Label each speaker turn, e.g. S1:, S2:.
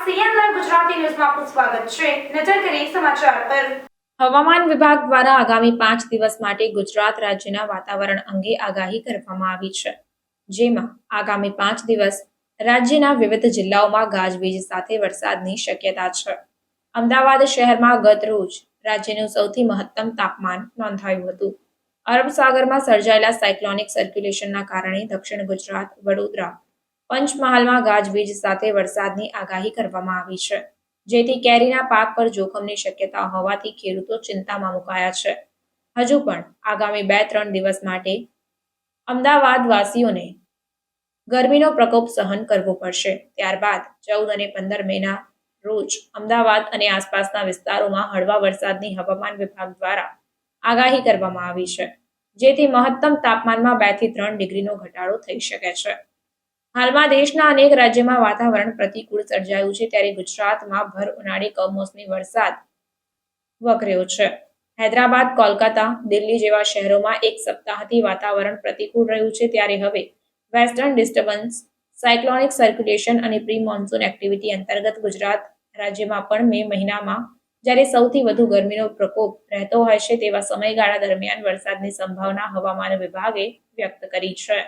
S1: સીએનઆર ગુજરાતી ન્યૂઝમાં આપનું સ્વાગત છે. નજર કરીએ સમાચાર પર.
S2: હવામાન વિભાગ દ્વારા આગામી 5 દિવસ માટે ગુજરાત રાજ્યના વાતાવરણ અંગે આગાહી કરવામાં આવી છે. જેમાં આગામી 5 દિવસ રાજ્યના વિવિધ જિલ્લાઓમાં ગાજવીજ સાથે વરસાદની શક્યતા છે. અમદાવાદ શહેરમાં ગત રોજ રાજ્યનું સૌથી મહત્તમ તાપમાન નોંધાયું હતું. અરબ સાગરમાં સર્જાયેલા સાયક્લોનિક સર્ક્યુલેશનના કારણે દક્ષિણ ગુજરાત, વડોદરા, પંચમહાલમાં ગાજવીજ સાથે વરસાદની આગાહી કરવામાં આવી છે. જેથી કેરીના પાક પર જોખમની શક્યતા હોવાથી ખેડૂતો ચિંતામાં મુકાયા છે. હજુ પણ આગામી 2-3 દિવસ માટે અમદાવાદ વાસીઓને ગરમીનો પ્રકોપ સહન કરવો પડશે. ત્યારબાદ 14 અને 15 મેના રોજ અમદાવાદ અને આસપાસના વિસ્તારોમાં હળવા વરસાદની હવામાન વિભાગ દ્વારા આગાહી કરવામાં આવી છે. જેથી મહત્તમ તાપમાનમાં 2 થી 3 ડિગ્રીનો ઘટાડો થઈ શકે છે. હાલમાં દેશના અનેક રાજ્યોમાં વાતાવરણ પ્રતિકૂળ સર્જાયું છે, ત્યારે ગુજરાતમાં ભર ઉનાળે કમોસમી વરસાદ વકર્યો છે. હૈદરાબાદ, કોલકાતા, દિલ્હી જેવા શહેરોમાં એક સપ્તાહથી વાતાવરણ પ્રતિકૂળ રહ્યું છે. ત્યારે હવે વેસ્ટર્ન ડિસ્ટર્બન્સ, સાયક્લોનિક સર્ક્યુલેશન અને પ્રી મોન્સૂન એક્ટિવિટી અંતર્ગત ગુજરાત રાજ્યમાં પણ મે મહિનામાં જ્યારે સૌથી વધુ ગરમીનો પ્રકોપ રહેતો હોય છે તેવા સમયગાળા દરમિયાન વરસાદની સંભાવના હવામાન વિભાગે વ્યક્ત કરી છે.